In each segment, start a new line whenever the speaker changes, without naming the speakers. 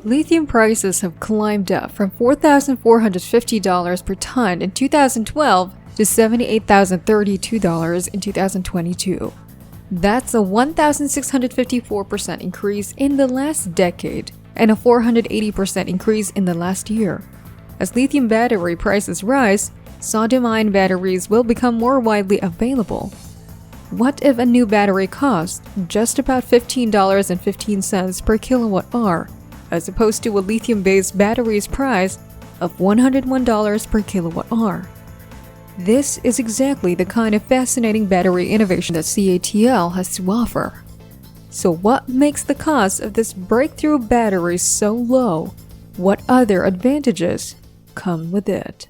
Lithium prices have climbed up from $4,450 per ton in 2012 to $78,032 in 2022. That's a 1,654% increase in the last decade and a 480% increase in the last year. As lithium battery prices rise, sodium-ion batteries will become more widely available. What if a new battery costs just about $15.15 per kilowatt-hour, as opposed to a lithium-based battery's price of $101 per kilowatt-hour? This is exactly the kind of fascinating battery innovation that CATL has to offer. So what makes the cost of this breakthrough battery so low? What other advantages come with it?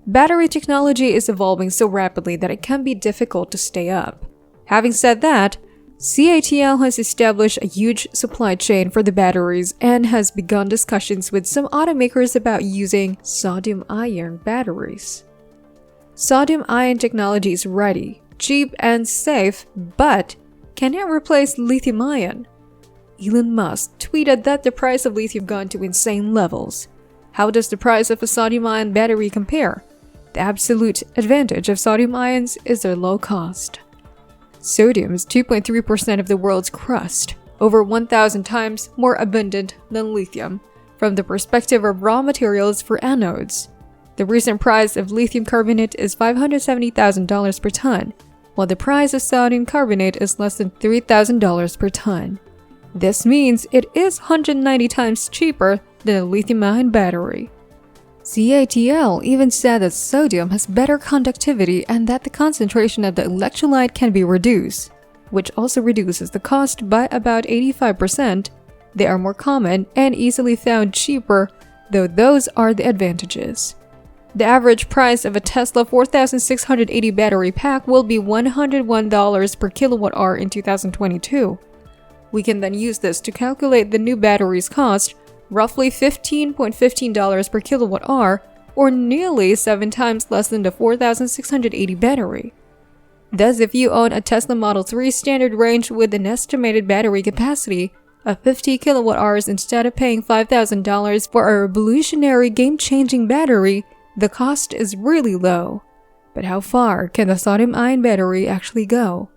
Battery technology is evolving so rapidly that it can be difficult to stay up. Having said that, CATL has established a huge supply chain for the batteries and has begun discussions with some automakers about using sodium-ion batteries. Sodium-ion technology is ready, cheap, and safe, but can it replace lithium-ion? Elon Musk tweeted that the price of lithium gone to insane levels. How does the price of a sodium-ion battery compare? The absolute advantage of sodium ions is their low cost. Sodium is 2.3% of the world's crust, over 1,000 times more abundant than lithium, from the perspective of raw materials for anodes. The recent price of lithium carbonate is $570,000 per ton, while the price of sodium carbonate is less than $3,000 per ton. This means it is 190 times cheaper than a lithium-ion battery. CATL even said that sodium has better conductivity and that the concentration of the electrolyte can be reduced, which also reduces the cost by about 85%. They are more common and easily found cheaper, though those are the advantages. The average price of a Tesla 4680 battery pack will be $101 per kilowatt-hour in 2022. We can then use this to calculate the new battery's cost, roughly $15.15 per kilowatt-hour, or nearly 7 times less than the 4680 battery. Thus, if you own a Tesla Model 3 standard range with an estimated battery capacity of 50 kilowatt-hours instead of paying $5,000 for a revolutionary game-changing battery, the cost is really low. But how far can the sodium-ion battery actually go?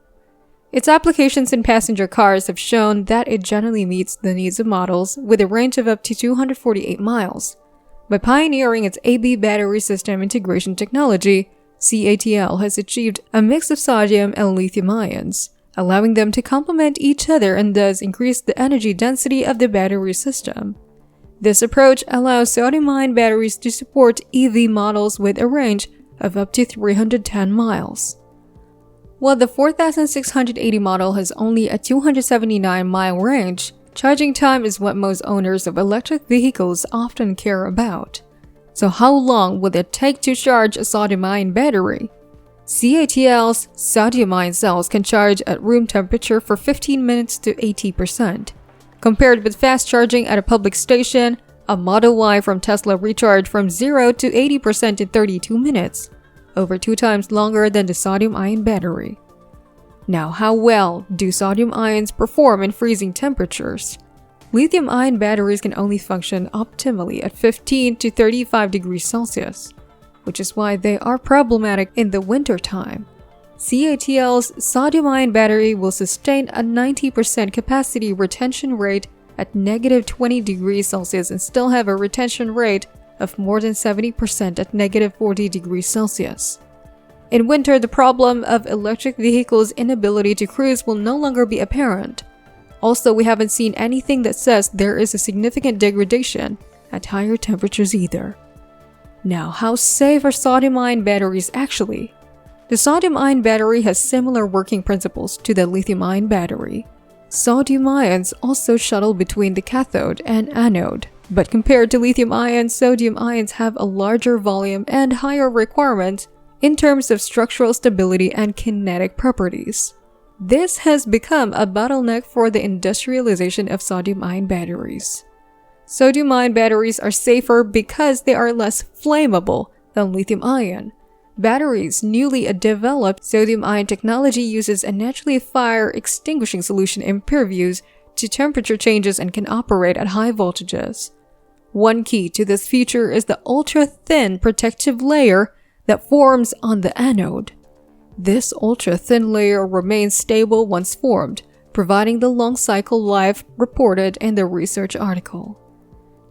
Its applications in passenger cars have shown that it generally meets the needs of models with a range of up to 248 miles. By pioneering its AB battery system integration technology, CATL has achieved a mix of sodium and lithium ions, allowing them to complement each other and thus increase the energy density of the battery system. This approach allows sodium-ion batteries to support EV models with a range of up to 310 miles. While the 4680 model has only a 279-mile range, charging time is what most owners of electric vehicles often care about. So how long will it take to charge a sodium-ion battery? CATL's sodium-ion cells can charge at room temperature for 15 minutes to 80%. Compared with fast charging at a public station, a Model Y from Tesla recharged from 0 to 80% in 32 minutes. Over 2 times longer than the sodium-ion battery. Now, how well do sodium ions perform in freezing temperatures? Lithium-ion batteries can only function optimally at 15 to 35 degrees Celsius, which is why they are problematic in the wintertime. CATL's sodium-ion battery will sustain a 90% capacity retention rate at negative 20 degrees Celsius and still have a retention rate of more than 70% at negative 40 degrees Celsius. In winter, the problem of electric vehicles' inability to cruise will no longer be apparent. Also, we haven't seen anything that says there is a significant degradation at higher temperatures either. Now, how safe are sodium-ion batteries actually? The sodium-ion battery has similar working principles to the lithium-ion battery. Sodium ions also shuttle between the cathode and anode. But compared to lithium ions, sodium ions have a larger volume and higher requirements in terms of structural stability and kinetic properties. This has become a bottleneck for the industrialization of sodium-ion batteries. Sodium-ion batteries are safer because they are less flammable than lithium-ion. Batteries' newly developed sodium-ion technology uses a naturally fire extinguishing solution in Purviews to temperature changes and can operate at high voltages. One key to this feature is the ultra-thin protective layer that forms on the anode. This ultra-thin layer remains stable once formed, providing the long cycle life reported in the research article.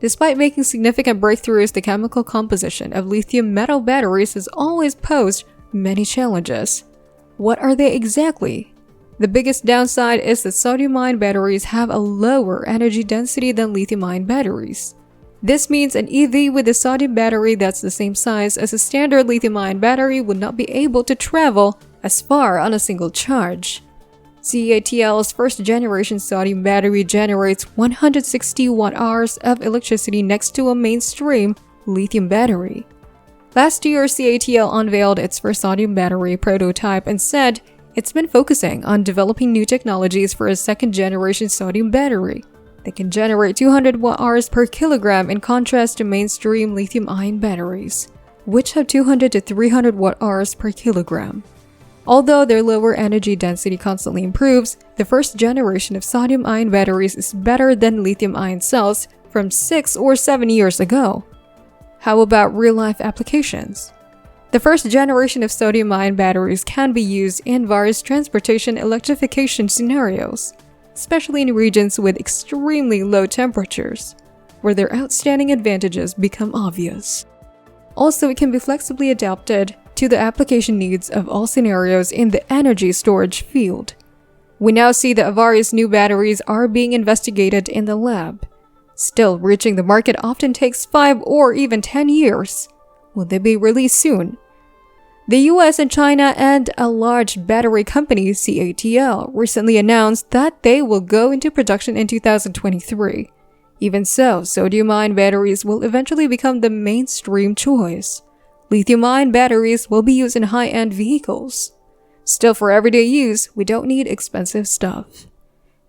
Despite making significant breakthroughs, the chemical composition of lithium metal batteries has always posed many challenges. What are they exactly? The biggest downside is that sodium-ion batteries have a lower energy density than lithium-ion batteries. This means an EV with a sodium battery that's the same size as a standard lithium-ion battery would not be able to travel as far on a single charge. CATL's first-generation sodium battery generates 160 watt-hours of electricity next to a mainstream lithium battery. Last year, CATL unveiled its first sodium battery prototype and said it's been focusing on developing new technologies for a second-generation sodium battery that can generate 200 watt-hours per kilogram in contrast to mainstream lithium-ion batteries, which have 200 to 300 watt-hours per kilogram. Although their lower energy density constantly improves, the first generation of sodium-ion batteries is better than lithium-ion cells from 6 or 7 years ago. How about real-life applications? The first generation of sodium-ion batteries can be used in various transportation electrification scenarios, especially in regions with extremely low temperatures, where their outstanding advantages become obvious. Also, it can be flexibly adapted to the application needs of all scenarios in the energy storage field. We now see that various new batteries are being investigated in the lab. Still, reaching the market often takes 5 or even 10 years. Will they be released soon? The US and China and a large battery company, CATL, recently announced that they will go into production in 2023. Even so, sodium-ion batteries will eventually become the mainstream choice. Lithium-ion batteries will be used in high-end vehicles. Still, for everyday use, we don't need expensive stuff.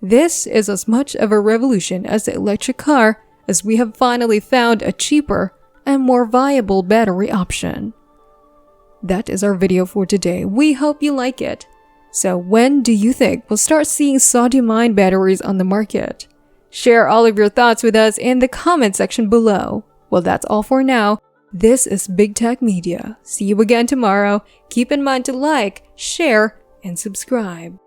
This is as much of a revolution as the electric car, as we have finally found a cheaper and more viable battery option. That is our video for today. We hope you like it. So when do you think we'll start seeing sodium-ion batteries on the market? Share all of your thoughts with us in the comment section below. Well, that's all for now. This is Big Tech Media. See you again tomorrow. Keep in mind to like, share, and subscribe.